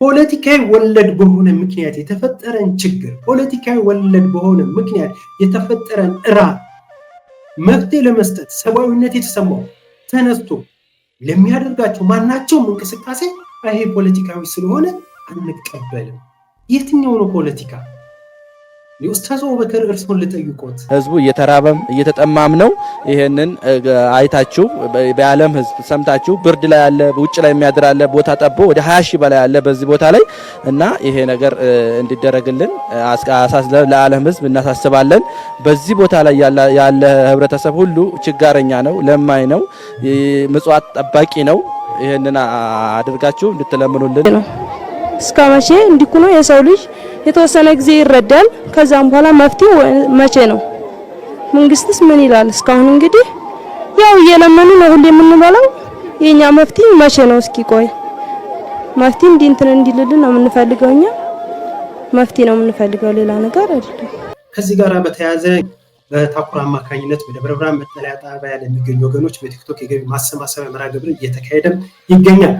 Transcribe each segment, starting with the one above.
ፖለቲካዊ ወለድ በሆነ ምክንያት የተፈጠረን ችግር ፖለቲካዊ ወለድ በሆነ ምክንያት የተፈጠረን መፍትሄ ለመስጠት ሰብአዊነት የተሰማው ተነስቶ ለሚያደርጋቸው ማናቸውም እንቅስቃሴ ይሄ ፖለቲካዊ ስለሆነ አንቀበልም። የትኛው ነው ፖለቲካ? ኡስታዝ አቡበከር እርስዎን ልጠይቅዎት። ህዝቡ እየተራበም እየተጠማም ነው። ይሄንን አይታችሁ በዓለም ህዝብ ሰምታችሁ ብርድ ላይ ያለ ውጭ ላይ የሚያድር አለ ቦታ ጠቦ ወደ 20 ሺህ በላይ ያለ በዚህ ቦታ ላይ እና ይሄ ነገር እንዲደረግልን ለዓለም ህዝብ እናሳስባለን። በዚህ ቦታ ላይ ያለ ህብረተሰብ ሁሉ ችጋረኛ ነው፣ ለማኝ ነው፣ ምጽዋት ጠባቂ ነው። ይሄንን አድርጋችሁ እንድትለምኑልን ነው። እስከመቼ እንዲኩ ነው የሰው ልጅ የተወሰነ ጊዜ ይረዳል። ከዛም በኋላ መፍትሄው መቼ ነው? መንግስትስ ምን ይላል? እስካሁን እንግዲህ ያው እየለመኑ ነው ሁሌ የምንበላው። የኛ መፍትሄ መቼ ነው? እስኪ ቆይ መፍትሄ እንዲልልን ነው የምንፈልገው። እኛ መፍትሄ ነው የምንፈልገው፣ ሌላ ነገር አይደለም። ከዚህ ጋር በተያያዘ በታኩር አማካኝነት በደብረ ብርሃን መጠለያ ጣቢያ ለሚገኙ ወገኖች በቲክቶክ የገቢ ማሰባሰቢያ መርሃ ግብር እየተካሄደ ይገኛል።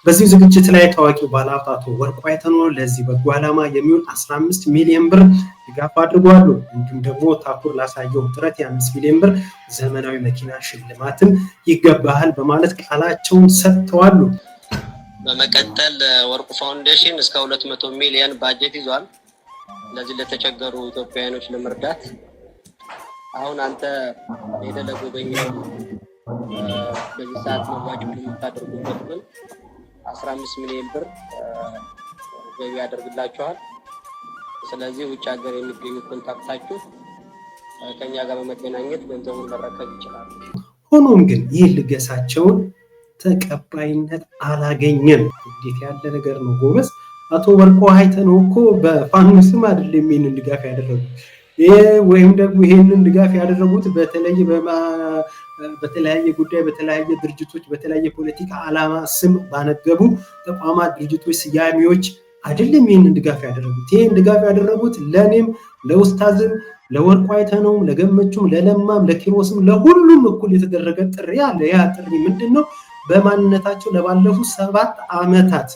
በዚህ ዝግጅት ላይ ታዋቂው ባለሀብት አቶ ወርቁ አይተነው ለዚህ በጎ ዓላማ የሚውል 15 ሚሊዮን ብር ድጋፍ አድርጓል። እንዲሁም ደግሞ ታኩር ላሳየው ጥረት የ5 ሚሊዮን ብር ዘመናዊ መኪና ሽልማትም ይገባሃል በማለት ቃላቸውን ሰጥተዋል። በመቀጠል ወርቁ ፋውንዴሽን እስከ 200 ሚሊዮን ባጀት ይዟል ለዚህ ለተቸገሩ ኢትዮጵያውያኖች ለመርዳት። አሁን አንተ የደለጎበኛው በዚህ ሰዓት መዋጮ የምታደርጉበት ግን 15 ሚሊዮን ብር ገቢ ያደርግላችኋል። ስለዚህ ውጭ ሀገር የሚገኙ ኮንታክታችሁ ከኛ ጋር በመገናኘት ገንዘቡን መረከብ ይችላል። ሆኖም ግን ይህ ልገሳቸውን ተቀባይነት አላገኘም። እንዴት ያለ ነገር ነው ጎበዝ! አቶ ወርቁ አይተነው እኮ በፋኖ ስም አይደለም ይሄንን ድጋፍ ያደረጉት። ወይም ደግሞ ይሄንን ድጋፍ ያደረጉት በተለያየ ጉዳይ በተለያየ ድርጅቶች በተለያየ ፖለቲካ ዓላማ ስም ባነገቡ ተቋማት ድርጅቶች ስያሜዎች አይደለም ይሄንን ድጋፍ ያደረጉት። ይሄን ድጋፍ ያደረጉት ለኔም ለኡስታዝም ለወርቁ አይተነውም ለገመቹም ለለማም ለኪሮስም ለሁሉም እኩል የተደረገ ጥሪ አለ። ያ ጥሪ ምንድነው? በማንነታቸው ለባለፉት 7 ዓመታት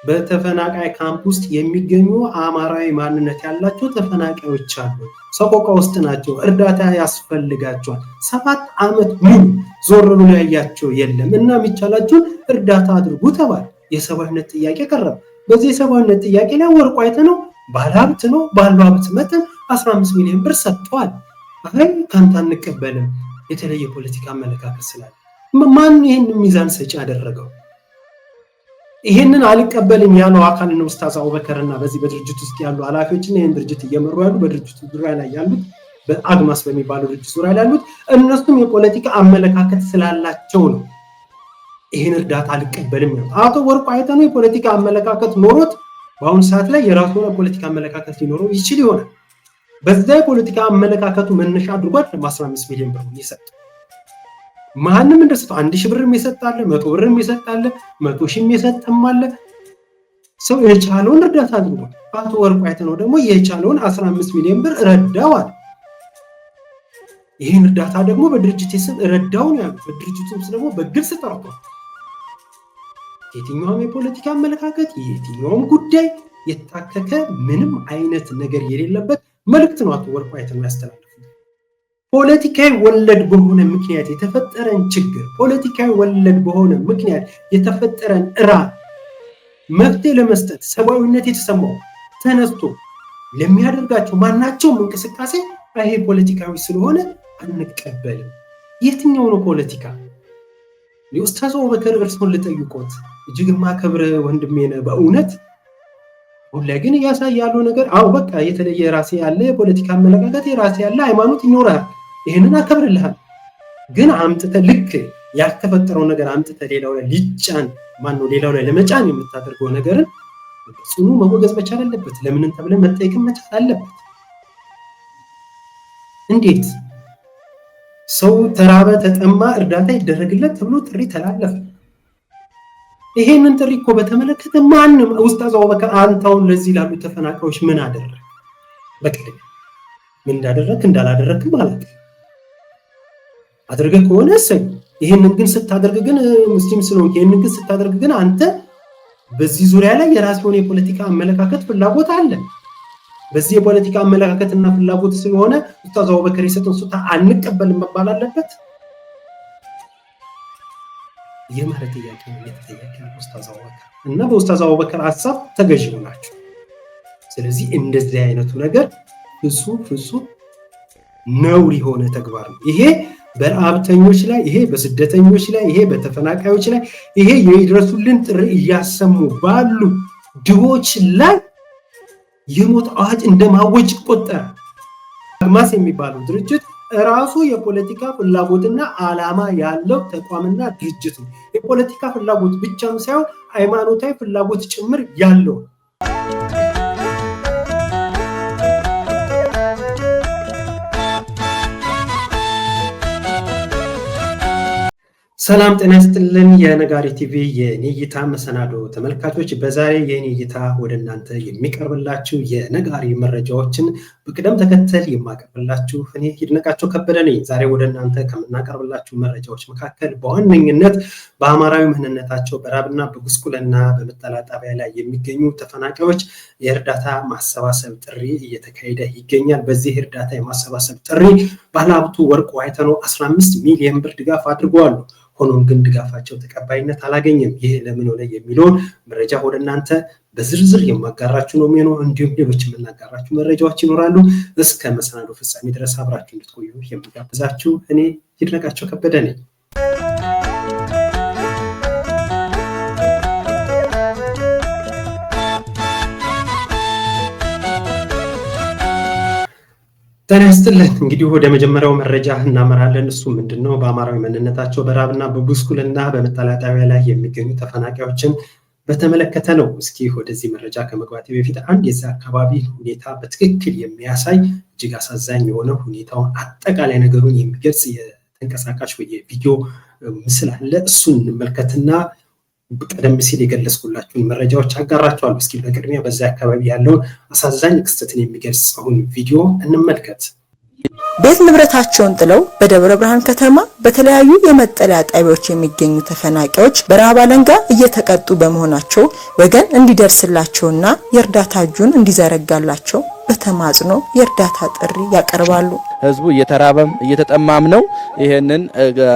በተፈናቃይ ካምፕ ውስጥ የሚገኙ አማራዊ ማንነት ያላቸው ተፈናቃዮች አሉ። ሰቆቃ ውስጥ ናቸው። እርዳታ ያስፈልጋቸዋል። 7 ዓመት ሙሉ ዞር ብሎ ያያቸው የለም እና የሚቻላቸውን እርዳታ አድርጉ ተባለ። የሰብአዊነት ጥያቄ ቀረበ። በዚህ የሰብአዊነት ጥያቄ ላይ ወርቁ አይተነው ባለሀብት ነው፣ ባለው ሀብት መጠን 15 ሚሊዮን ብር ሰጥቷል። አይ ካንተ አንቀበልም የተለየ ፖለቲካ አመለካከት ስላለ ማን ይሄን ሚዛን ሰጪ ያደረገው? ይሄንን አልቀበልም ያለው አካል ነው ኡስታዝ አቡበከርና በዚህ በድርጅት ውስጥ ያሉ ኃላፊዎችና ይሄን ድርጅት እየመሩ ያሉ በድርጅቱ ዙሪያ ላይ ያሉት በአግማስ በሚባለው ድርጅት ዙሪያ ላይ ያሉት እነሱም የፖለቲካ አመለካከት ስላላቸው ነው ይሄን እርዳታ አልቀበልም ያለው። አቶ ወርቁ አይተነው የፖለቲካ አመለካከት ኖሮት በአሁን ሰዓት ላይ የራሱ የፖለቲካ አመለካከት ሊኖረው ይችል ይሆናል። በዛ የፖለቲካ አመለካከቱ መነሻ አድርጓት 15 ሚሊዮን ብር ይሰጣል። ማንንም እንደሰጠው 1000 ብርም ይሰጣል፣ 100 ብርም ይሰጣል፣ 100 ሺህም ይሰጣል። ሰው የቻለውን እርዳታ አድርጓል። አቶ ወርቁ አይተነው ደግሞ የቻለውን 15 ሚሊዮን ብር ረዳዋል። ይሄን እርዳታ ደግሞ በድርጅት ስም ረዳው ነው ያሉት። በድርጅቱ ስም ደግሞ በግልጽ ጠርቷል። የትኛውም የፖለቲካ አመለካከት የትኛውም ጉዳይ የታከከ ምንም አይነት ነገር የሌለበት መልእክት ነው አቶ ወርቁ አይተነው ያስተላልፉት። ፖለቲካዊ ወለድ በሆነ ምክንያት የተፈጠረን ችግር ፖለቲካዊ ወለድ በሆነ ምክንያት የተፈጠረን መፍትሄ ለመስጠት ሰብአዊነት የተሰማው ተነስቶ ለሚያደርጋቸው ማናቸውም እንቅስቃሴ ይሄ ፖለቲካዊ ስለሆነ አንቀበልም። የትኛው ነው ፖለቲካ? ኡስታዝ አቡበከር እርስዎን ልጠይቅዎት። እጅግ ማከብር ወንድሜ ነህ በእውነት። ሁሌ ግን ያሳያለው ነገር በቃ የተለየ ራሴ ያለ የፖለቲካ አመለካከት የራሴ ያለ ሃይማኖት ይኖራል፣ ይሄንን አከብርልሃል። ግን አምጥተ ልክ ያልተፈጠረው ነገር አምጥተ ሌላው ላይ ሊጫን ሌላው ላይ ለመጫን የምታደርገው ነገርን ጽኑ መወገዝ መቻል አለበት። ለምን ተብለ መጠየቅ መቻል አለበት። እንዴት ሰው ተራበ ተጠማ እርዳታ ይደረግለት ተብሎ ጥሪ ተላለፈ? ይሄንን ጥሪ እኮ በተመለከተ ማንም ኡስታዝ አቡበከር አንተውን ለዚህ ላሉ ተፈናቃዮች ምን አደረክ? በቅድም ምን እንዳደረክ እንዳላደረክ ማለት አድርገህ ከሆነ ይሄንን ግን ስታደርግ ግን ሙስሊም ስለሆንክ ይሄንን ግን ስታደርግ ግን አንተ በዚህ ዙሪያ ላይ የራስዎን የፖለቲካ አመለካከት ፍላጎት አለ። በዚህ የፖለቲካ አመለካከትና ፍላጎት ስለሆነ ኡስታዝ አቡበከር የሰጡን ስጦታ አንቀበልም መባል አለበት? የማለት ጥያቄ ነው የተጠየቀው ኡስታዝ አቡበከር እና በኡስታዝ አቡበከር ሐሳብ ተገዥ ናቸው። ስለዚህ እንደዚህ አይነቱ ነገር ፍጹም ነውር የሆነ ተግባር ነው። ይሄ በረሃብተኞች ላይ፣ ይሄ በስደተኞች ላይ፣ ይሄ በተፈናቃዮች ላይ፣ ይሄ የይድረሱልን ጥሪ እያሰሙ ባሉ ድሆች ላይ የሞት አዋጅ እንደማወጅ ይቆጠራል። አግማስ የሚባለው ድርጅት ራሱ የፖለቲካ ፍላጎትና ዓላማ ያለው ተቋምና ድርጅት ነው። የፖለቲካ ፍላጎት ብቻም ሳይሆን ሃይማኖታዊ ፍላጎት ጭምር ያለው። ሰላም ጤና ይስጥልን። የነጋሪት ቲቪ የኔይታ መሰናዶ ተመልካቾች፣ በዛሬ የኔይታ ወደ እናንተ የሚቀርብላችሁ የነጋሪ መረጃዎችን በቅደም ተከተል የማቀርብላችሁ እኔ ይድነቃቸው ከበደ ነኝ። ዛሬ ወደ እናንተ ከምናቀርብላችሁ መረጃዎች መካከል በዋነኝነት በአማራዊ ማንነታቸው በራብና በጉስቁልና በመጠለያ ጣቢያ ላይ የሚገኙ ተፈናቃዮች የእርዳታ ማሰባሰብ ጥሪ እየተካሄደ ይገኛል። በዚህ እርዳታ የማሰባሰብ ጥሪ ባለሀብቱ ወርቁ አይተነው 15 ሚሊዮን ብር ድጋፍ አድርገዋል። ሆኖም ግን ድጋፋቸው ተቀባይነት አላገኘም። ይህ ለምን ሆነ የሚለውን መረጃ ወደ እናንተ በዝርዝር የማጋራችሁ ነው የሚሆነው። እንዲሁም ሌሎች የምናጋራችሁ መረጃዎች ይኖራሉ። እስከ መሰናዶ ፍጻሜ ድረስ አብራችሁ እንድትቆዩ የምጋብዛችሁ እኔ ይድነቃቸው ከበደ ነኝ። ጤና ይስጥልን። እንግዲህ ወደ መጀመሪያው መረጃ እናመራለን። እሱ ምንድነው? በአማራዊ ማንነታቸው በራብና በጉስቁልና በመጠለያ ጣቢያ ላይ የሚገኙ ተፈናቃዮችን በተመለከተ ነው። እስኪ ወደዚህ መረጃ ከመግባቴ በፊት አንድ የዛ አካባቢ ሁኔታ በትክክል የሚያሳይ እጅግ አሳዛኝ የሆነ ሁኔታውን አጠቃላይ ነገሩን የሚገልጽ የተንቀሳቃሽ ወይ የቪዲዮ ምስል አለ። እሱን እንመልከትና ቀደም ሲል የገለጽኩላችሁን መረጃዎች አጋራችኋለሁ። እስኪ በቅድሚያ በዛ አካባቢ ያለውን አሳዛኝ ክስተትን የሚገልጽ አሁን ቪዲዮ እንመልከት። ቤት ንብረታቸውን ጥለው በደብረ ብርሃን ከተማ በተለያዩ የመጠለያ ጣቢያዎች የሚገኙ ተፈናቃዮች በረሃብ አለንጋ እየተቀጡ በመሆናቸው ወገን እንዲደርስላቸውና የእርዳታ እጁን እንዲዘረጋላቸው በተማጽኖ የእርዳታ ጥሪ ያቀርባሉ። ህዝቡ እየተራበም እየተጠማም ነው። ይሄንን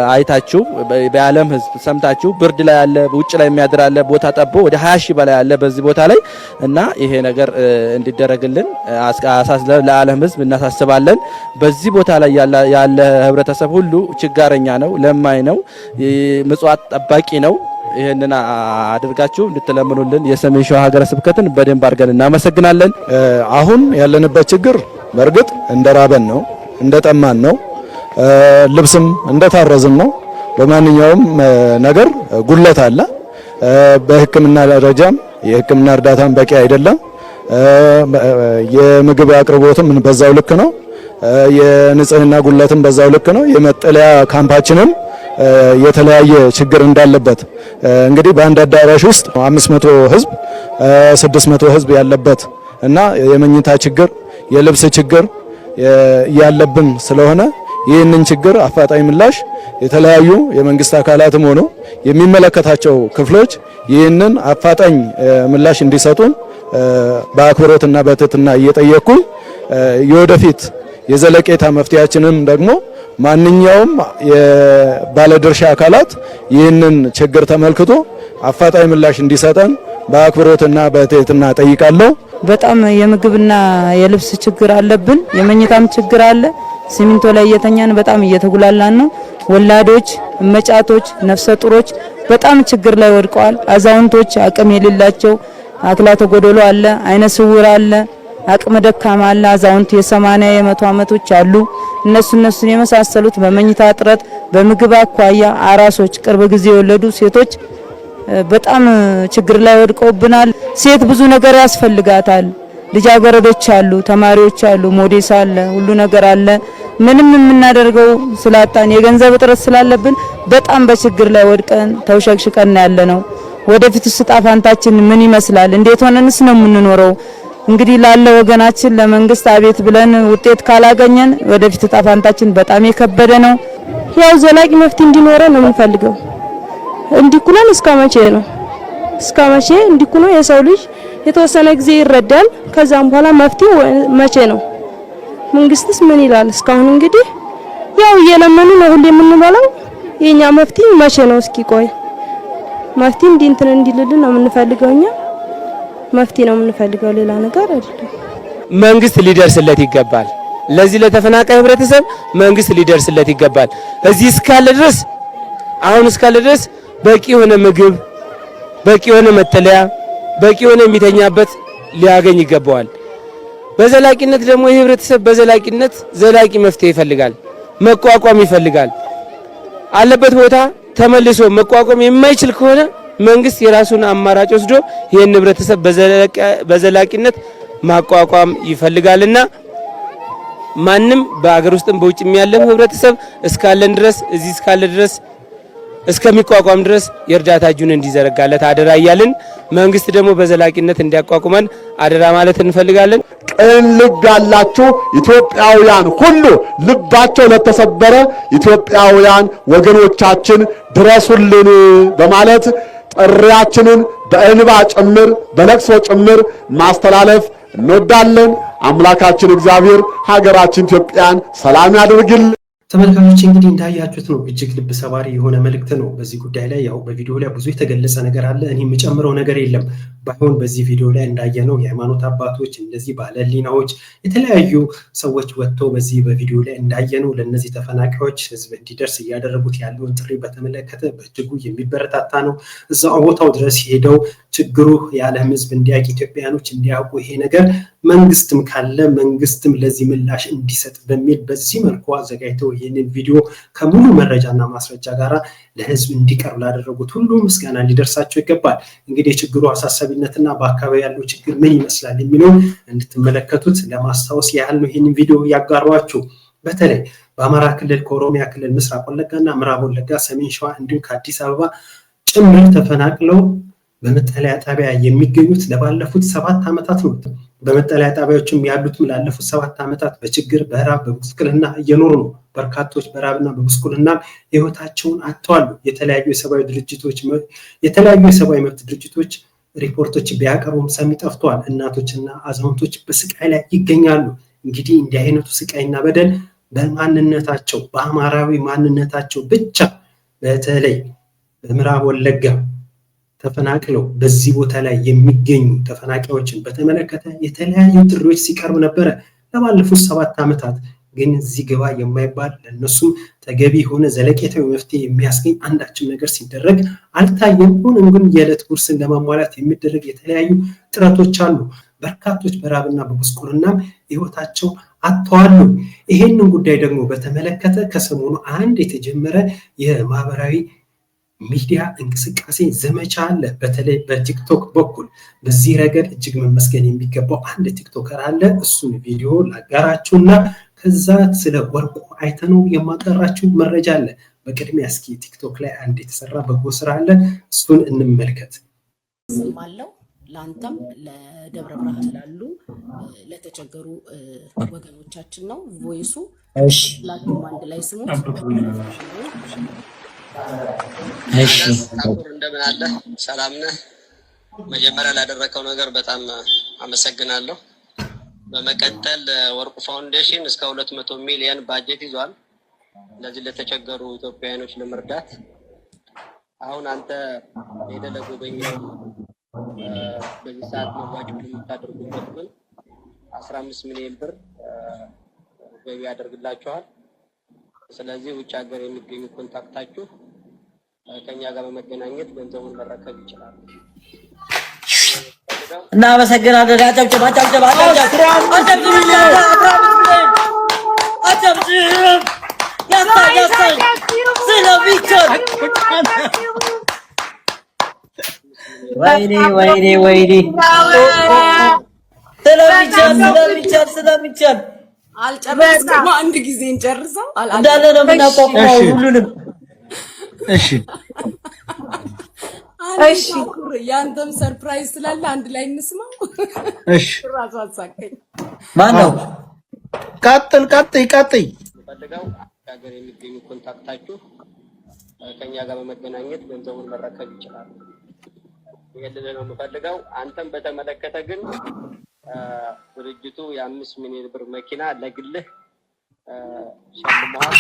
አይታችሁ በዓለም ህዝብ ሰምታችሁ ብርድ ላይ ያለ ውጭ ላይ የሚያድር አለ፣ ቦታ ጠቦ ወደ 20 ሺህ በላይ ያለ በዚህ ቦታ ላይ እና ይሄ ነገር እንዲደረግልን ለዓለም ህዝብ እናሳስባለን። በዚህ ቦታ ላይ ያለ ህብረተሰብ ሁሉ ችጋረኛ ነው፣ ለማኝ ነው፣ ምጽዋት ጠባቂ ነው። ይሄንን አድርጋችሁ እንድትለምኑልን የሰሜን ሸዋ ሀገረ ስብከትን በደንብ አድርገን እናመሰግናለን። አሁን ያለንበት ችግር በእርግጥ እንደራበን ነው፣ እንደጠማን ነው፣ ልብስም እንደታረዝን ነው። በማንኛውም ነገር ጉድለት አለ። በሕክምና ደረጃም የሕክምና እርዳታም በቂ አይደለም። የምግብ አቅርቦትም በዛው ልክ ነው። የንጽህና ጉድለትም በዛው ልክ ነው። የመጠለያ ካምፓችንም የተለያየ ችግር እንዳለበት እንግዲህ በአንድ አዳራሽ ውስጥ 500 ህዝብ 600 ህዝብ ያለበት እና የመኝታ ችግር የልብስ ችግር ያለብን ስለሆነ ይህንን ችግር አፋጣኝ ምላሽ የተለያዩ የመንግስት አካላትም ሆኖ የሚመለከታቸው ክፍሎች ይህንን አፋጣኝ ምላሽ እንዲሰጡን በአክብሮትና በትህትና እየጠየቁ የወደፊት የዘለቄታ መፍትሄያችንም ደግሞ ማንኛውም የባለድርሻ አካላት ይህንን ችግር ተመልክቶ አፋጣኝ ምላሽ እንዲሰጠን በአክብሮትና በትህትና ጠይቃለሁ። በጣም የምግብና የልብስ ችግር አለብን። የመኝታም ችግር አለ። ሲሚንቶ ላይ እየተኛን በጣም እየተጉላላን ነው። ወላዶች፣ መጫቶች፣ ነፍሰ ጡሮች በጣም ችግር ላይ ወድቀዋል። አዛውንቶች፣ አቅም የሌላቸው አክላተ ጎደሎ አለ፣ አይነ ስውር አለ፣ አቅመ ደካማ አለ፣ አዛውንት የ80 የ100 ዓመቶች አሉ። እነሱን የመሳሰሉት በመኝታ እጥረት፣ በምግብ አኳያ አራሶች፣ ቅርብ ጊዜ የወለዱ ሴቶች በጣም ችግር ላይ ወድቀውብናል። ሴት ብዙ ነገር ያስፈልጋታል። ልጃገረዶች አሉ፣ ተማሪዎች አሉ፣ ሞዴስ አለ፣ ሁሉ ነገር አለ። ምንም የምናደርገው ስላጣን የገንዘብ እጥረት ስላለብን በጣም በችግር ላይ ወድቀን ተውሸቅሽቀን ያለ ነው። ወደፊት ዕጣ ፈንታችን ምን ይመስላል? እንዴት ሆነንስ ነው የምንኖረው? እንግዲህ ላለ ወገናችን ለመንግስት አቤት ብለን ውጤት ካላገኘን ወደፊት ዕጣ ፈንታችን በጣም የከበደ ነው። ያው ዘላቂ መፍትሄ እንዲኖረን ነው የምንፈልገው። እንዲኩነን እስከ መቼ ነው? እስከ መቼ እንዲኩ ነው የሰው ልጅ የተወሰነ ጊዜ ይረዳል። ከዛም በኋላ መፍትሄው መቼ ነው? መንግስትስ ምን ይላል? እስካሁን እንግዲህ ያው እየለመኑ ነው ሁሌ የምንበላው። የኛ መፍትሄ መቼ ነው? እስኪ ቆይ መፍትሄ እንትን እንዲልልን ነው የምንፈልገው። እኛ መፍትሄ ነው የምንፈልገው፣ ሌላ ነገር አይደለም። መንግስት ሊደርስለት ይገባል። ለዚህ ለተፈናቃይ ህብረተሰብ መንግስት ሊደርስለት ይገባል። እዚህ እስካለ ድረስ አሁን እስካለ ድረስ በቂ የሆነ ምግብ፣ በቂ የሆነ መጠለያ፣ በቂ የሆነ የሚተኛበት ሊያገኝ ይገባዋል። በዘላቂነት ደግሞ ይህ ህብረተሰብ በዘላቂነት ዘላቂ መፍትሄ ይፈልጋል፣ መቋቋም ይፈልጋል። አለበት ቦታ ተመልሶ መቋቋም የማይችል ከሆነ መንግስት የራሱን አማራጭ ወስዶ ይህን ህብረተሰብ በዘላቂነት ማቋቋም ይፈልጋልና ማንም በአገር ውስጥም በውጭም ያለ ህብረተሰብ እስካለን ድረስ እዚህ እስካለ ድረስ እስከሚቋቋም ድረስ የእርዳታ እጁን እንዲዘረጋለት አደራ እያልን መንግስት ደግሞ በዘላቂነት እንዲያቋቁመን አደራ ማለት እንፈልጋለን። ቅን ልብ ያላችሁ ኢትዮጵያውያን ሁሉ ልባቸው ለተሰበረ ኢትዮጵያውያን ወገኖቻችን ድረሱልን በማለት ጥሪያችንን በእንባ ጭምር በለቅሶ ጭምር ማስተላለፍ እንወዳለን። አምላካችን እግዚአብሔር ሀገራችን ኢትዮጵያን ሰላም ያድርግልን። ተመልካቾች እንግዲህ እንዳያችሁት ነው፣ እጅግ ልብ ሰባሪ የሆነ መልእክት ነው። በዚህ ጉዳይ ላይ ያው በቪዲዮ ላይ ብዙ የተገለጸ ነገር አለ። እኔ የምጨምረው ነገር የለም። ባይሆን በዚህ ቪዲዮ ላይ እንዳየነው የሃይማኖት አባቶች፣ እንደዚህ ባለህሊናዎች፣ የተለያዩ ሰዎች ወጥተው በዚህ በቪዲዮ ላይ እንዳየነው ለነዚህ ተፈናቃዮች ህዝብ እንዲደርስ እያደረጉት ያለውን ጥሪ በተመለከተ በእጅጉ የሚበረታታ ነው። እዛው ቦታው ድረስ ሄደው ችግሩ የዓለም ህዝብ እንዲያውቅ፣ ኢትዮጵያውያኖች እንዲያውቁ ይሄ ነገር መንግስትም ካለ መንግስትም ለዚህ ምላሽ እንዲሰጥ በሚል በዚህ መልኩ አዘጋጅተው ይህንን ቪዲዮ ከሙሉ መረጃና ማስረጃ ጋራ ለህዝብ እንዲቀርብ ላደረጉት ሁሉ ምስጋና ሊደርሳቸው ይገባል። እንግዲህ የችግሩ አሳሳቢነትና በአካባቢ ያለው ችግር ምን ይመስላል የሚለው እንድትመለከቱት ለማስታወስ ያህል ነው ይህንን ቪዲዮ ያጋሯችሁ። በተለይ በአማራ ክልል ከኦሮሚያ ክልል ምስራቅ ወለጋና ምዕራብ ወለጋ፣ ሰሜን ሸዋ እንዲሁም ከአዲስ አበባ ጭምር ተፈናቅለው በመጠለያ ጣቢያ የሚገኙት ለባለፉት 7 ዓመታት ነው። በመጠለያ ጣቢያዎችም ያሉትም ላለፉት 7 ዓመታት በችግር በራብ በጉስቁልና እየኖሩ ነው። በርካቶች በራብና በጉስቁልና ህይወታቸውን አጥተዋል። የተለያዩ የሰብአዊ መብት ድርጅቶች ሪፖርቶች ቢያቀርቡም ሰሚ ጠፍተዋል። እናቶችና አዛውንቶች በስቃይ ላይ ይገኛሉ። እንግዲህ እንዲህ አይነቱ ስቃይና በደል በማንነታቸው በአማራዊ ማንነታቸው ብቻ በተለይ በምዕራብ ወለጋ ተፈናቅለው በዚህ ቦታ ላይ የሚገኙ ተፈናቃዮችን በተመለከተ የተለያዩ ጥሪዎች ሲቀርብ ነበረ ለባለፉት 7 ዓመታት። ግን እዚህ ግባ የማይባል ለነሱም ተገቢ የሆነ ዘለቄታዊ መፍትሄ የሚያስገኝ አንዳችም ነገር ሲደረግ አልታየም። ሆኖም ግን የዕለት ጉርስን ለማሟላት የሚደረግ የተለያዩ ጥረቶች አሉ። በርካቶች በራብና በጉስቁልና ህይወታቸው አጥተዋል። ይሄንን ጉዳይ ደግሞ በተመለከተ ከሰሞኑ አንድ የተጀመረ የማህበራዊ ሚዲያ እንቅስቃሴ ዘመቻ አለ። በተለይ በቲክቶክ በኩል በዚህ ረገድ እጅግ መመስገን የሚገባው አንድ ቲክቶከር አለ። እሱን ቪዲዮ ላጋራችሁና ከዛ ስለ ወርቁ አይተነው የማቀራችሁ መረጃ አለ። በቅድሚያ እስኪ ቲክቶክ ላይ አንድ የተሰራ በጎ ስራ አለ፣ እሱን እንመልከት። ስማለው ላንተም ለደብረ ብርሃን ላሉ ለተቸገሩ ወገኖቻችን ነው ቮይሱ። እሺ ላንተም አንድ ላይ ስሙት። እሺ እንደምን አለ? ሰላም ነህ? መጀመሪያ ላደረከው ነገር በጣም አመሰግናለሁ። በመቀጠል ወርቁ ፋውንዴሽን እስከ 200 ሚሊዮን ባጀት ይዟል ለዚህ ለተቸገሩ ኢትዮጵያውያኖች ለመርዳት። አሁን አንተ ሄደህ ለጎበኘው በዚህ ሰዓት መዋጮ ለምታደርጉበት ግን 15 ሚሊዮን ብር ገቢ ያደርግላችኋል። ስለዚህ ውጭ ሀገር የሚገኙ ኮንታክታችሁ ከኛ ጋር በመገናኘት ገንዘቡን መረከብ ይችላል። እናመሰግናለን። ወይኔ ስለሚቻል አልጨረስኩም። አንድ ጊዜ እንጨርሰው እንዳለ ነው የምናቋቁመው ሁሉንም። እሺ ያንተም ሰርፕራይዝ ስላለ አንድ ላይ እንስማው። እሺ ራሱ አሳቀኝ። ማን ነው? ቀጥል። ፈልገው ሀገር የሚገኙ ኮንታክታችሁ ከኛ ጋር በመገናኘት ገንዘቡን መረከብ ይችላል። ይሄን ነው የምፈልገው። አንተም በተመለከተ ግን ድርጅቱ የ5 ሚሊዮን ብር መኪና ለግልህ ሸልመዋል።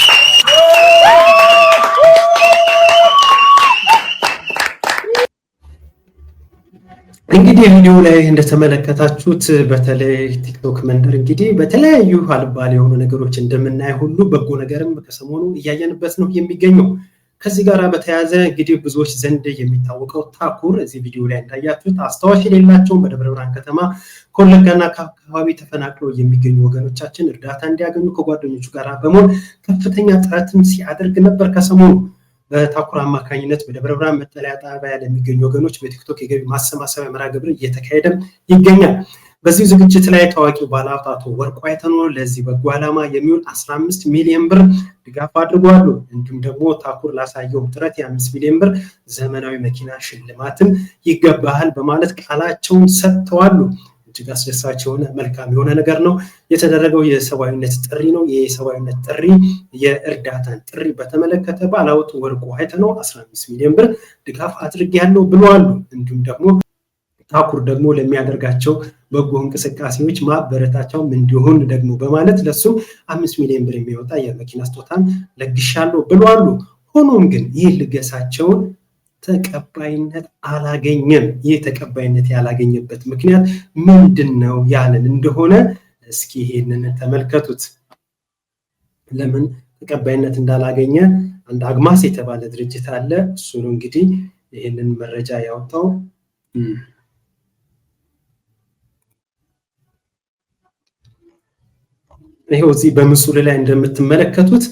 እንግዲህ ቪዲዮ ላይ እንደተመለከታችሁት በተለይ ቲክቶክ መንደር እንግዲህ በተለያዩ አልባሌ የሆኑ ነገሮች እንደምናይ ሁሉ በጎ ነገርም ከሰሞኑ እያየንበት ነው የሚገኘው። ከዚህ ጋር በተያያዘ እንግዲህ ብዙዎች ዘንድ የሚታወቀው ታኩር እዚህ ቪዲዮ ላይ እንዳያችሁት አስተዋሽ የሌላቸውን በደብረ ብርሃን ከተማ ከወለጋና ከአካባቢ ተፈናቅለው የሚገኙ ወገኖቻችን እርዳታ እንዲያገኙ ከጓደኞቹ ጋር በመሆን ከፍተኛ ጥረትም ሲያደርግ ነበር። ከሰሞኑ በታኩር አማካኝነት በደብረ ብርሃን መጠለያ ጣቢያ ለሚገኙ ወገኖች በቲክቶክ የገቢ ማሰባሰቢያ መርሃ ግብር እየተካሄደም ይገኛል። በዚህ ዝግጅት ላይ ታዋቂው ባለሀብት አቶ ወርቁ አይተኖ ለዚህ በጎ ዓላማ የሚውል 15 ሚሊዮን ብር ድጋፍ አድርጓሉ። እንዲሁም ደግሞ ታኩር ላሳየው ጥረት የ5 ሚሊዮን ብር ዘመናዊ መኪና ሽልማትም ይገባሃል በማለት ቃላቸውን ሰጥተዋል። እጅግ አስደሳች የሆነ መልካም የሆነ ነገር ነው የተደረገው። የሰብአዊነት ጥሪ ነው። የሰብአዊነት ጥሪ የእርዳታን ጥሪ በተመለከተ ባለሀብቱ ወርቁ አይተኖ 15 ሚሊዮን ብር ድጋፍ አድርጌያለሁ ብለዋል። እንዲሁም ደግሞ ታኩር ደግሞ ለሚያደርጋቸው በጎ እንቅስቃሴዎች ማበረታቻውም እንዲሆን ደግሞ በማለት ለሱም 5 ሚሊዮን ብር የሚወጣ የመኪና ስጦታን ለግሻለሁ ብለዋል። ሆኖም ግን ይህ ልገሳቸውን ተቀባይነት አላገኘም። ይህ ተቀባይነት ያላገኘበት ምክንያት ምንድነው ያለን እንደሆነ እስኪ ይሄንን ተመልከቱት። ለምን ተቀባይነት እንዳላገኘ አንድ አግማስ የተባለ ድርጅት አለ። እሱ ነው እንግዲህ ይሄንን መረጃ ያወጣው። ይሄው እዚህ በምስሉ ላይ እንደምትመለከቱት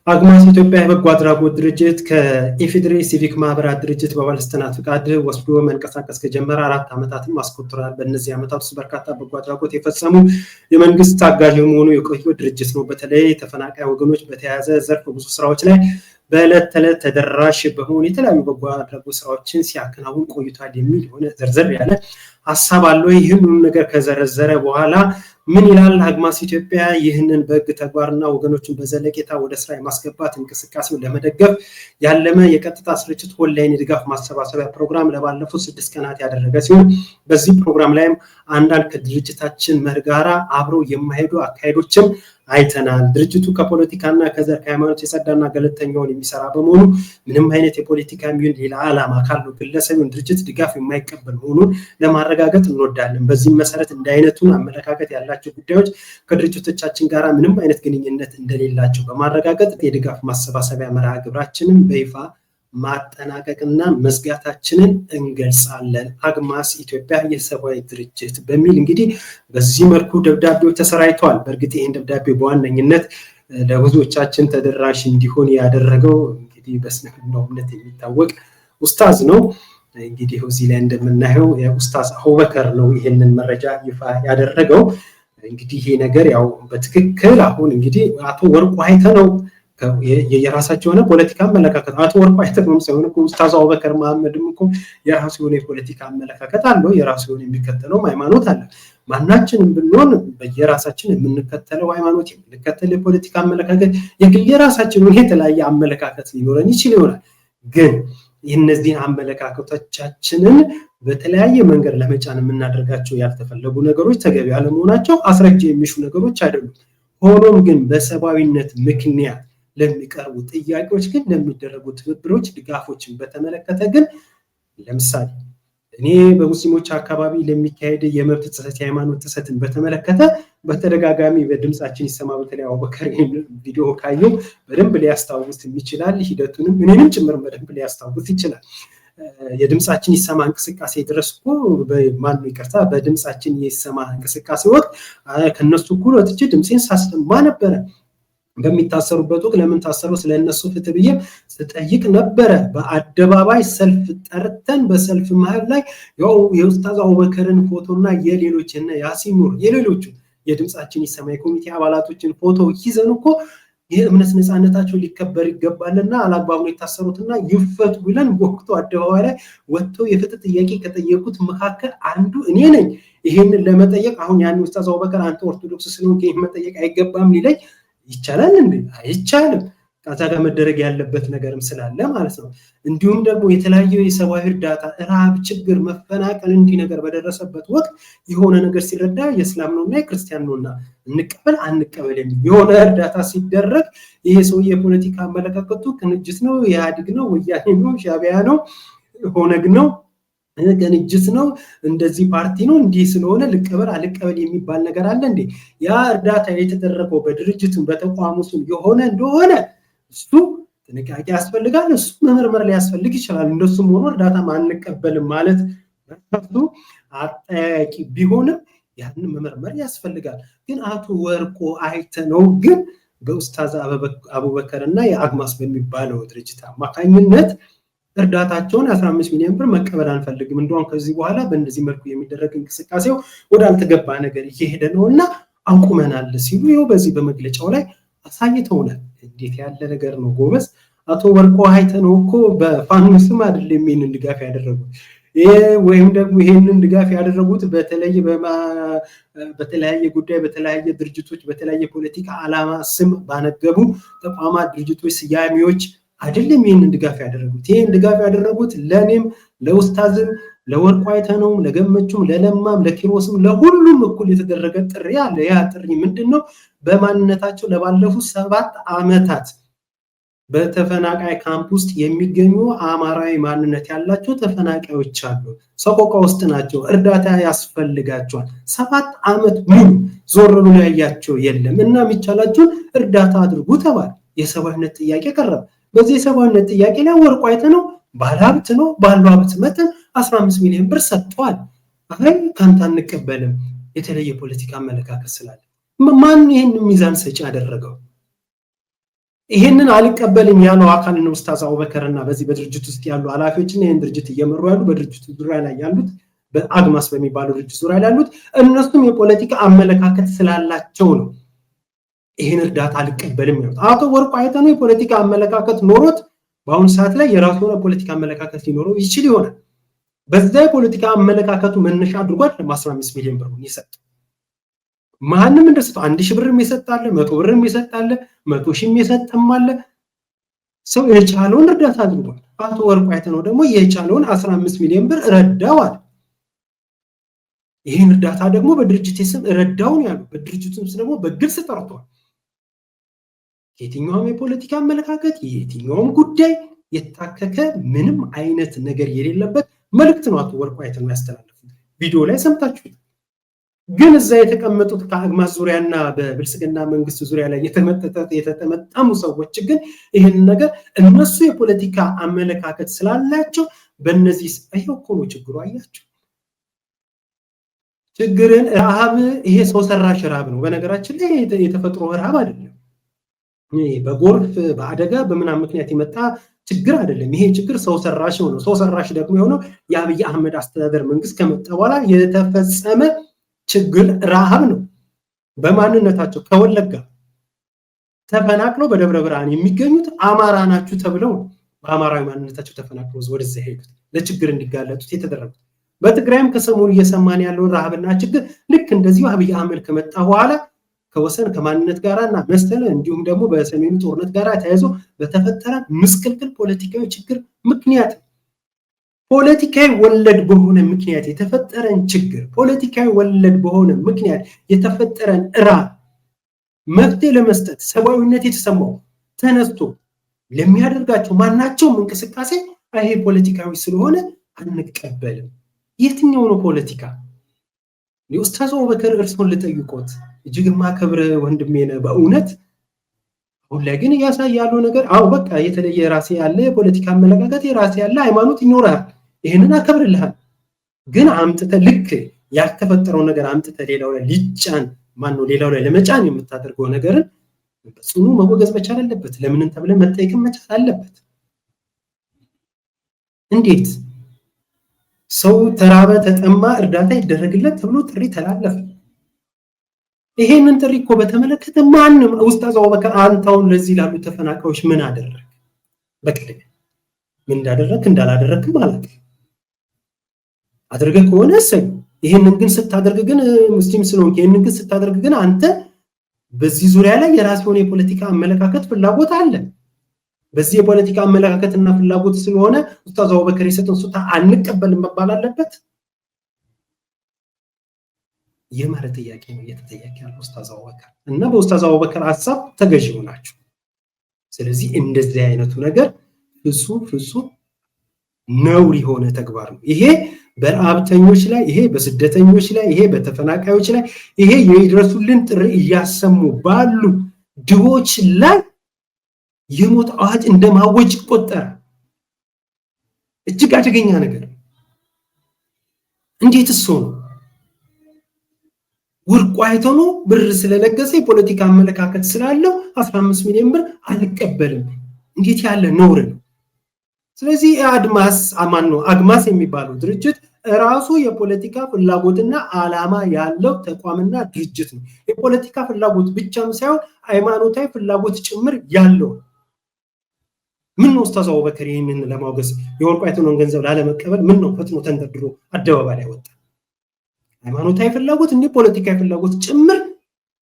አግማስ ኢትዮጵያ የበጎ አድራጎት ድርጅት ከኢፌዴሪ ሲቪክ ማህበራት ድርጅት በባለስልጣናት ፍቃድ ወስዶ መንቀሳቀስ ከጀመረ 4 ዓመታትን አስቆጥሯል። በእነዚህ ዓመታት ውስጥ በርካታ በጎ አድራጎት የፈጸሙ የመንግስት አጋዥ የሆኑ የቆየ ድርጅት ነው። በተለይ ተፈናቃይ ወገኖች በተያያዘ ዘርፍ ብዙ ስራዎች ላይ በዕለት ተዕለት ተደራሽ በመሆን የተለያዩ በጎ አድራጎት ስራዎችን ሲያከናውን ቆይቷል የሚል የሆነ ዘርዘር ያለ ሀሳብ አለው። ይህንን ነገር ከዘረዘረ በኋላ ምን ይላል? አግማስ ኢትዮጵያ ይህንን በህግ ተግባርና ወገኖችን በዘለቄታ ወደ ስራ የማስገባት እንቅስቃሴውን ለመደገፍ ያለመ የቀጥታ ስርጭት ኦንላይን የድጋፍ ማሰባሰቢያ ፕሮግራም ለባለፉት 6 ቀናት ያደረገ ሲሆን በዚህ ፕሮግራም ላይም አንዳንድ ከድርጅታችን መርህ ጋራ አብረው የማይሄዱ አካሄዶችም አይተናል። ድርጅቱ ከፖለቲካና ከዘር ከሃይማኖት የጸዳና ገለልተኛውን የሚሰራ በመሆኑ ምንም አይነት የፖለቲካ የሚሆን ሌላ ዓላማ ካለው ግለሰብን ድርጅት ድጋፍ የማይቀበል መሆኑን ለማረጋገጥ እንወዳለን። በዚህም መሰረት እንደ አይነቱን አመለካከት ያላቸው ጉዳዮች ከድርጅቶቻችን ጋር ምንም አይነት ግንኙነት እንደሌላቸው በማረጋገጥ የድጋፍ ማሰባሰቢያ መርሃ ግብራችንን በይፋ ማጠናቀቅና መዝጋታችንን እንገልጻለን። አግማስ ኢትዮጵያ የሰብአዊ ድርጅት በሚል እንግዲህ በዚህ መልኩ ደብዳቤዎች ተሰራይተዋል። በእርግጥ ይህን ደብዳቤ በዋነኝነት ለብዙዎቻችን ተደራሽ እንዲሆን ያደረገው እንግዲህ በእስልምና እምነት የሚታወቅ ኡስታዝ ነው። እንግዲህ እዚህ ላይ እንደምናየው የኡስታዝ አቡበከር ነው ይሄንን መረጃ ይፋ ያደረገው። እንግዲህ ይሄ ነገር ያው በትክክል አሁን እንግዲህ አቶ ወርቁ አይተነው የራሳቸው የሆነ ፖለቲካ አመለካከት አቶ ወርቁ አይተነው ሳይሆን እኮ ኡስታዝ አቡበከር መሐመድም እኮ የራሱ የሆነ የፖለቲካ አመለካከት አለው። የራሱ የሆነ የሚከተለው ሃይማኖት አለ። ማናችንም ብንሆን በየራሳችን የምንከተለው ሃይማኖት የምንከተለው የፖለቲካ አመለካከት የግል የራሳችን የተለያየ አመለካከት ሊኖረን ይችል ይሆናል። ግን እነዚህን አመለካከቶቻችንን በተለያየ መንገድ ለመጫን የምናደርጋቸው ያልተፈለጉ ነገሮች ተገቢ አለመሆናቸው አስረጅ የሚሹ ነገሮች አይደሉም። ሆኖም ግን በሰብአዊነት ምክንያት ለሚቀርቡ ጥያቄዎች ግን ለሚደረጉ ትብብሮች ድጋፎችን በተመለከተ ግን ለምሳሌ እኔ በሙስሊሞች አካባቢ ለሚካሄድ የመብት ጥሰት የሃይማኖት ጥሰትን በተመለከተ በተደጋጋሚ በድምጻችን ይሰማ በተለይ አቡበከር ቪዲዮ ካየው በደንብ ሊያስታውስ ይችላል። ሂደቱንም እኔንም ጭምር በደንብ ሊያስታውስ ይችላል። የድምጻችን ይሰማ እንቅስቃሴ ድረስኮ በማን ይቅርታ በድምጻችን ይሰማ እንቅስቃሴ ወቅት ከነሱ እኩል ወጥቼ ድምጼን ሳሰማ ነበረ። በሚታሰሩበት ወቅት ለምን ታሰሩ ስለነሱ ፍትህ ብዬ ስጠይቅ ነበረ። በአደባባይ ሰልፍ ጠርተን በሰልፍ መሃል ላይ ያው የኡስታዝ አቡበከርን ፎቶና የሌሎችና ያሲን ኑር የሌሎቹ የድምጻችን ይሰማ የኮሚቴ አባላቶችን ፎቶ ይዘን እኮ የእምነት ነፃነታቸው ሊከበር ይገባልና አላግባብ ነው የታሰሩትና ይፈቱ ብለን በወቅቱ አደባባይ ላይ ወጥተው የፍትህ ጥያቄ ከጠየቁት መካከል አንዱ እኔ ነኝ። ይሄንን ለመጠየቅ አሁን ያን ኡስታዝ አቡበከር አንተ ኦርቶዶክስ ስለሆንክ ይሄን መጠየቅ አይገባም ሊለኝ ይቻላል እንዴ? አይቻልም። ከዛ ጋር መደረግ ያለበት ነገርም ስላለ ማለት ነው። እንዲሁም ደግሞ የተለያየ የሰብአዊ እርዳታ ረሃብ፣ ችግር፣ መፈናቀል እንዲህ ነገር በደረሰበት ወቅት የሆነ ነገር ሲረዳ የእስላም ነውና የክርስቲያን ነውና እንቀበል አንቀበል የሚል የሆነ እርዳታ ሲደረግ ይሄ ሰው የፖለቲካ አመለካከቱ ቅንጅት ነው፣ ኢህአዴግ ነው፣ ወያኔ ነው፣ ሻዕቢያ ነው፣ ኦነግ ነው፣ ቅንጅት ነው፣ እንደዚህ ፓርቲ ነው፣ እንዲህ ስለሆነ ልቀበል አልቀበል የሚባል ነገር አለ እንዴ? ያ እርዳታ የተደረገው በድርጅቱም በተቋሙ ስም የሆነ እንደሆነ እሱ ጥንቃቄ ያስፈልጋል። እሱ መመርመር ሊያስፈልግ ይችላል። እንደሱም ሆኖ እርዳታ አንቀበልም ማለት በራሱ አጠያቂ ቢሆንም ያንን መመርመር ያስፈልጋል። ግን አቶ ወርቁ አይተነው ግን በኡስታዝ አቡበከርና የአግማስ በሚባለው ድርጅት አማካኝነት እርዳታቸውን 15 ሚሊዮን ብር መቀበል አንፈልግም፣ እንደውም ከዚህ በኋላ በእንደዚህ መልኩ የሚደረግ እንቅስቃሴው ወደ አልተገባ ነገር እየሄደ ነውና አቁመናል ሲሉ ይኸው በዚህ በመግለጫው ላይ አሳይተውናል። እንዴት ያለ ነገር ነው ጎበዝ! አቶ ወርቁ አይተነው እኮ በፋኖ ስም አይደለም ይሄንን ድጋፍ ያደረጉት ወይም ደግሞ ይሄንን ድጋፍ ያደረጉት በተለያየ ጉዳይ በተለያየ ድርጅቶች በተለያየ ፖለቲካ ዓላማ ስም ባነገቡ ተቋማት ድርጅቶች ስያሜዎች አይደለም ይሄንን ድጋፍ ያደረጉት። ይሄን ድጋፍ ያደረጉት ለኔም ለኡስታዝም ለወርቁ አይተነውም ለገመቹም ለለማም ለኪሮስም ለሁሉም እኩል የተደረገ ጥሪ አለ። ያ ጥሪ ምንድነው? በማንነታቸው ለባለፉት 7 ዓመታት በተፈናቃይ ካምፕ ውስጥ የሚገኙ አማራዊ ማንነት ያላቸው ተፈናቃዮች አሉ። ሰቆቃ ውስጥ ናቸው። እርዳታ ያስፈልጋቸዋል። 7 ዓመት ሙሉ ዞር ብሎ ያያቸው የለም እና የሚቻላችሁ እርዳታ አድርጉ ተባለ። የሰብአዊነት ጥያቄ ቀረበ። በዚህ የሰብአዊነት ጥያቄ ላይ ወርቁ አይተነው ባለሀብት ነው፣ ባለው ሀብት መጠን 15 ሚሊዮን ብር ሰጥቷል። አይ ካንተ አንቀበልም የተለየ ፖለቲካ አመለካከት ስላለ ማን ይሄን ሚዛን ሰጪ ያደረገው? ይሄንን አልቀበልም ያለው አካል ነው ኡስታዝ አቡበከርና በዚህ በድርጅት ውስጥ ያሉ ኃላፊዎችና ይሄን ድርጅት እየመሩ ያሉ በድርጅቱ ዙሪያ ላይ ያሉት በአግማስ በሚባለው ድርጅት ዙሪያ ላይ ያሉት እነሱም የፖለቲካ አመለካከት ስላላቸው ነው ይሄን እርዳታ አልቀበልም ያሉት። አቶ ወርቁ አይተነው የፖለቲካ አመለካከት ኖሮት በአሁን ሰዓት ላይ የራሱ የሆነ ፖለቲካ አመለካከት ሊኖረው ይችል ይሆናል። በዛ የፖለቲካ አመለካከቱ መነሻ አድርጓል 15 ሚሊዮን ብር ይሰጥ። ማንንም እንደሰጠው 1000 ብርም ይሰጣል፣ 100 ብርም ይሰጣል፣ 100 ሺህም ይሰጥም አለ። ሰው የቻለውን እርዳታ አድርጓል። አቶ ወርቁ አይተነው ደግሞ የቻለውን 15 ሚሊዮን ብር ረዳዋል። ይሄን እርዳታ ደግሞ በድርጅት ስም ረዳውን ያሉ በድርጅቱም ስም ደግሞ በግልጽ ጠርቷል። የትኛውም የፖለቲካ አመለካከት የትኛውም ጉዳይ የታከከ ምንም አይነት ነገር የሌለበት መልእክት ነው አቶ ወርቁ አይተነው ያስተላለፉት። ቪዲዮ ላይ ሰምታችሁት። ግን እዛ የተቀመጡት ከአግማስ ዙሪያና በብልጽግና መንግስት ዙሪያ ላይ የተጠመጠሙ ሰዎች ግን ይሄን ነገር እነሱ የፖለቲካ አመለካከት ስላላቸው በእነዚህ አይው እኮ ነው ችግሩ። አያችሁ ችግርን ረሃብ ይሄ ሰው ሰራሽ ረሃብ ነው። በነገራችን ላይ የተፈጥሮ ረሃብ አይደለም። በጎርፍ በአደጋ በምናም ምክንያት የመጣ ችግር አይደለም። ይሄ ችግር ሰው ሰራሽ ነው። ሰው ሰራሽ ደግሞ የሆነው የአብይ አህመድ አስተዳደር መንግስት ከመጣ በኋላ የተፈጸመ ችግር ረሃብ ነው። በማንነታቸው ከወለጋ ተፈናቅለው በደብረ ብርሃን የሚገኙት አማራ ናችሁ ተብለው በአማራዊ ማንነታቸው ተፈናቅለው ወደዛ ሄዱት ለችግር እንዲጋለጡት የተደረጉት። በትግራይም ከሰሞኑ እየሰማን ያለው ረሃብና ችግር ልክ እንደዚሁ አብይ አህመድ ከመጣ በኋላ ከወሰን ከማንነት ጋራና መሰለ እንዲሁም ደግሞ በሰሜኑ ጦርነት ጋራ ተያይዞ በተፈጠረ ምስቅልቅል ፖለቲካዊ ችግር ምክንያት ፖለቲካዊ ወለድ በሆነ ምክንያት የተፈጠረን ችግር ፖለቲካዊ ወለድ በሆነ ምክንያት የተፈጠረን ረሃብ መፍትሄ ለመስጠት ሰብአዊነት የተሰማው ተነስቶ ለሚያደርጋቸው ማናቸውም እንቅስቃሴ ይሄ ፖለቲካዊ ስለሆነ አንቀበልም። የትኛው ነው ፖለቲካ? ኡስታዝ አቡበከር እርሶን ልጠይቆት እጅግ ማከብር ወንድሜ ነው በእውነት። አሁን ላይ ግን ያሳያለው ነገር በቃ የተለየ ራሴ ያለ የፖለቲካ አመለካከት የራሴ ያለ ሃይማኖት ይኖራል፣ ይሄንን አከብርልሃል። ግን አምጥተ ልክ ያልተፈጠረው ነገር አምጥተ ሌላው ላይ ሊጫን ሌላው ላይ ለመጫን የምታደርገው ነገርን በጽኑ መወገዝ መቻል አለበት። ለምን ተብለ መጠየቅም መቻል አለበት። እንዴት ሰው ተራበ ተጠማ እርዳታ ይደረግለት ተብሎ ጥሪ ተላለፈ። ይሄንን ጥሪ እኮ በተመለከተ ማንም ኡስታዝ አቡበከር አንተውን ለዚህ ላሉ ተፈናቃዮች ምን አደረግ? በቅድም ምን እንዳደረክ እንዳላደረክ ማለት አድርገህ ከሆነ እሰይ። ይሄንን ግን ስታደርግ ግን ሙስሊም ስለሆንክ ይሄንን ግን ስታደርግ ግን አንተ በዚህ ዙሪያ ላይ የራስ የሆነ የፖለቲካ አመለካከት ፍላጎት አለ። በዚህ የፖለቲካ አመለካከትና ፍላጎት ስለሆነ ኡስታዝ አቡበከር የሰጡን ስጦታ አንቀበልም መባል አለበት? የማለት ጥያቄ ነው እየተጠየቀ ያለው ኡስታዝ አቡበከር እና በኡስታዝ አቡበከር ሐሳብ ተገዢ ሆናችሁ። ስለዚህ እንደዚህ አይነቱ ነገር ፍጹም ነውር የሆነ ተግባር ነው። ይሄ በረሃብተኞች ላይ፣ ይሄ በስደተኞች ላይ፣ ይሄ በተፈናቃዮች ላይ፣ ይሄ የይድረሱልን ጥሪ እያሰሙ ባሉ ድሆች ላይ የሞት አዋጅ እንደማወጅ ይቆጠራል። እጅግ አደገኛ ነገር። እንዴት እሱ ነው ወርቁ አይቶ ነው ብር ስለለገሰ የፖለቲካ አመለካከት ስላለው 15 ሚሊዮን ብር አልቀበልም? እንዴት ያለ ነውር ነው። ስለዚህ አግማስ የሚባለው ድርጅት ራሱ የፖለቲካ ፍላጎትና ዓላማ ያለው ተቋምና ድርጅት ነው። የፖለቲካ ፍላጎት ብቻም ሳይሆን ሃይማኖታዊ ፍላጎት ጭምር ያለው። ምን ነው ኡስታዝ አቡበከር ይህንን ለማውገዝ የወርቁ አይቶን ገንዘብ ላለመቀበል ምን ነው ፈጥኖ ተንደርድሮ አደባባይ ላይ ወጣ? ሃይማኖታዊ ፍላጎት እንደ ፖለቲካዊ ፍላጎት ጭምር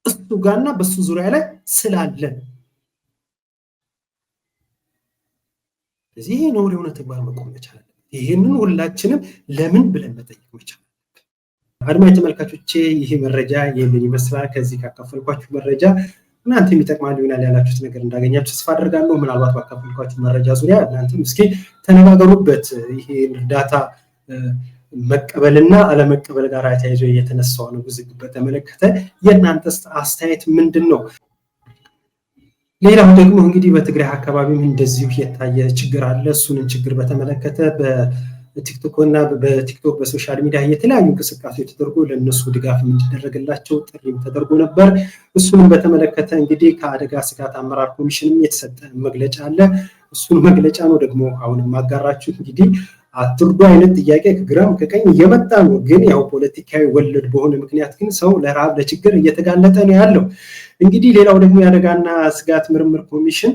እሱ ጋርና በሱ ዙሪያ ላይ ስላለ እዚህ ነው የሆነ ተግባር መቆም መቻል አለበት። ይሄንን ሁላችንም ለምን ብለን መጠየቅ መቻል አለበት። አድማጭ ተመልካቾቼ ይሄ መረጃ የምን ይመስላል? ከዚህ ካካፈልኳችሁ መረጃ እናንተ የሚጠቅማል ይሆናል ያላችሁት ነገር እንዳገኛችሁ ተስፋ አደርጋለሁ። ምናልባት ባካፈልኳችሁ መረጃ ዙሪያ እናንተም እስኪ ተነጋገሩበት። ይሄ እርዳታ መቀበልና አለመቀበል ጋር ተያይዞ እየተነሳው ነው ውዝግብ በተመለከተ የእናንተስ አስተያየት ምንድነው? ሌላው ደግሞ እንግዲህ በትግራይ አካባቢም እንደዚሁ የታየ ችግር አለ። እሱንን ችግር በተመለከተ በቲክቶክ በሶሻል ሚዲያ የተለያዩ እንቅስቃሴዎች ተደርጎ ለነሱ ድጋፍ እንዲደረግላቸው ጥሪም ተደርጎ ነበር። እሱንም በተመለከተ እንግዲህ ከአደጋ ስጋት አመራር ኮሚሽንም የተሰጠ መግለጫ አለ። እሱን መግለጫ ነው ደግሞ አሁንም ማጋራችሁ። እንግዲህ አትርዱ አይነት ጥያቄ ከግራም ከቀኝ እየመጣ ነው። ግን ያው ፖለቲካዊ ወለድ በሆነ ምክንያት ግን ሰው ለረሃብ ለችግር እየተጋለጠ ነው ያለው። እንግዲህ ሌላው ደግሞ የአደጋና ስጋት ምርምር ኮሚሽን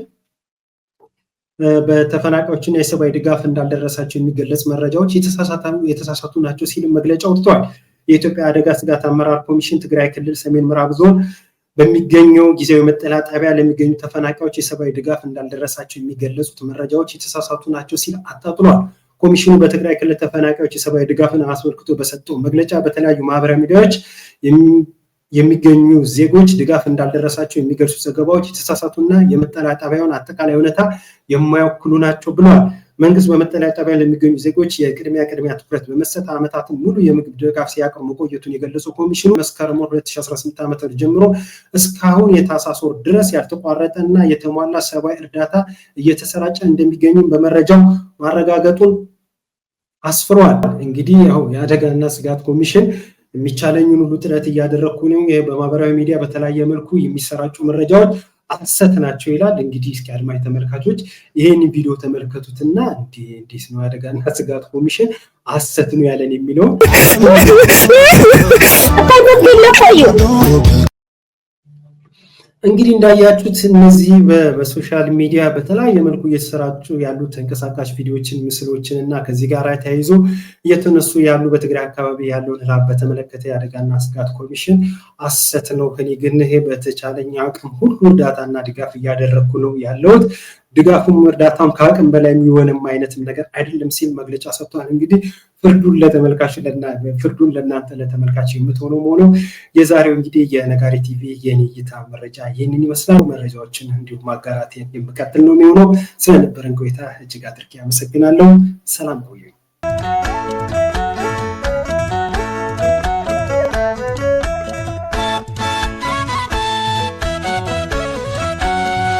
በተፈናቃዮችና የሰብአዊ ድጋፍ እንዳልደረሳቸው የሚገለጽ መረጃዎች የተሳሳቱ ናቸው ሲል መግለጫ ወጥቷል። የኢትዮጵያ አደጋ ስጋት አመራር ኮሚሽን ትግራይ ክልል ሰሜን ምዕራብ ዞን በሚገኘው ጊዜያዊ መጠለያ ጣቢያ ለሚገኙ ተፈናቃዮች የሰብአዊ ድጋፍ እንዳልደረሳቸው የሚገለጹት መረጃዎች የተሳሳቱ ናቸው ሲል አጣጥሏል። ኮሚሽኑ በትግራይ ክልል ተፈናቃዮች የሰብአዊ ድጋፍን አስመልክቶ በሰጠው መግለጫ በተለያዩ ማህበራዊ ሚዲያዎች የሚገኙ ዜጎች ድጋፍ እንዳልደረሳቸው የሚገልጹ ዘገባዎች የተሳሳቱና የመጠለያ ጣቢያውን አጠቃላይ ሁኔታ የማይወክሉ ናቸው ብለዋል። መንግስት በመጠለያ ጣቢያ ለሚገኙ ዜጎች የቅድሚያ ትኩረት በመስጠት ዓመታትን ሙሉ የምግብ ድጋፍ ሲያቀርብ መቆየቱን የገለጸው ኮሚሽኑ መስከረም 2018 ዓ.ም ጀምሮ እስካሁን የታህሳስ ወር ድረስ ያልተቋረጠና የተሟላ ሰብአዊ እርዳታ እየተሰራጨ እንደሚገኝም በመረጃው ማረጋገጡን አስፍሯል። እንግዲህ ያው የአደጋና ስጋት ኮሚሽን የሚቻለኝን ሁሉ ጥረት እያደረኩ ነው፣ በማህበራዊ ሚዲያ በተለያየ መልኩ የሚሰራጩ መረጃዎች ሐሰት ናቸው ይላል። እንግዲህ እስኪ አድማጭ ተመልካቾች ይሄን ቪዲዮ ተመልከቱትና እንዴት ነው አደጋና ስጋት ኮሚሽን ሐሰት ነው ያለን የሚለው እንግዲህ እንዳያችሁት እነዚህ በሶሻል ሚዲያ በተለያየ መልኩ እየተሰራጩ ያሉ ተንቀሳቃሽ ቪዲዮዎችን፣ ምስሎችን እና ከዚህ ጋር ተያይዞ እየተነሱ ያሉ በትግራይ አካባቢ ያለውን ረሃብ በተመለከተ የአደጋና ስጋት ኮሚሽን ሐሰት ነው፣ እኔ ግን ይሄ በተቻለኝ አቅም ሁሉ እርዳታና ድጋፍ እያደረኩ ነው ያለሁት፣ ድጋፉም እርዳታም ከአቅም በላይ የሚሆንም አይነትም ነገር አይደለም ሲል መግለጫ ሰጥቷል። እንግዲህ ፍርዱን ለእናንተ ለተመልካች የምትሆነው መሆኑ የዛሬው እንግዲህ የነጋሪት ቲቪ የኔ እይታ መረጃ ይህንን ይመስላል። መረጃዎችን እንዲሁም ማጋራት የምቀጥል ነው የሚሆነው። ስለነበረን ቆይታ እጅግ አድርጌ አመሰግናለሁ። ሰላም ቆዩ።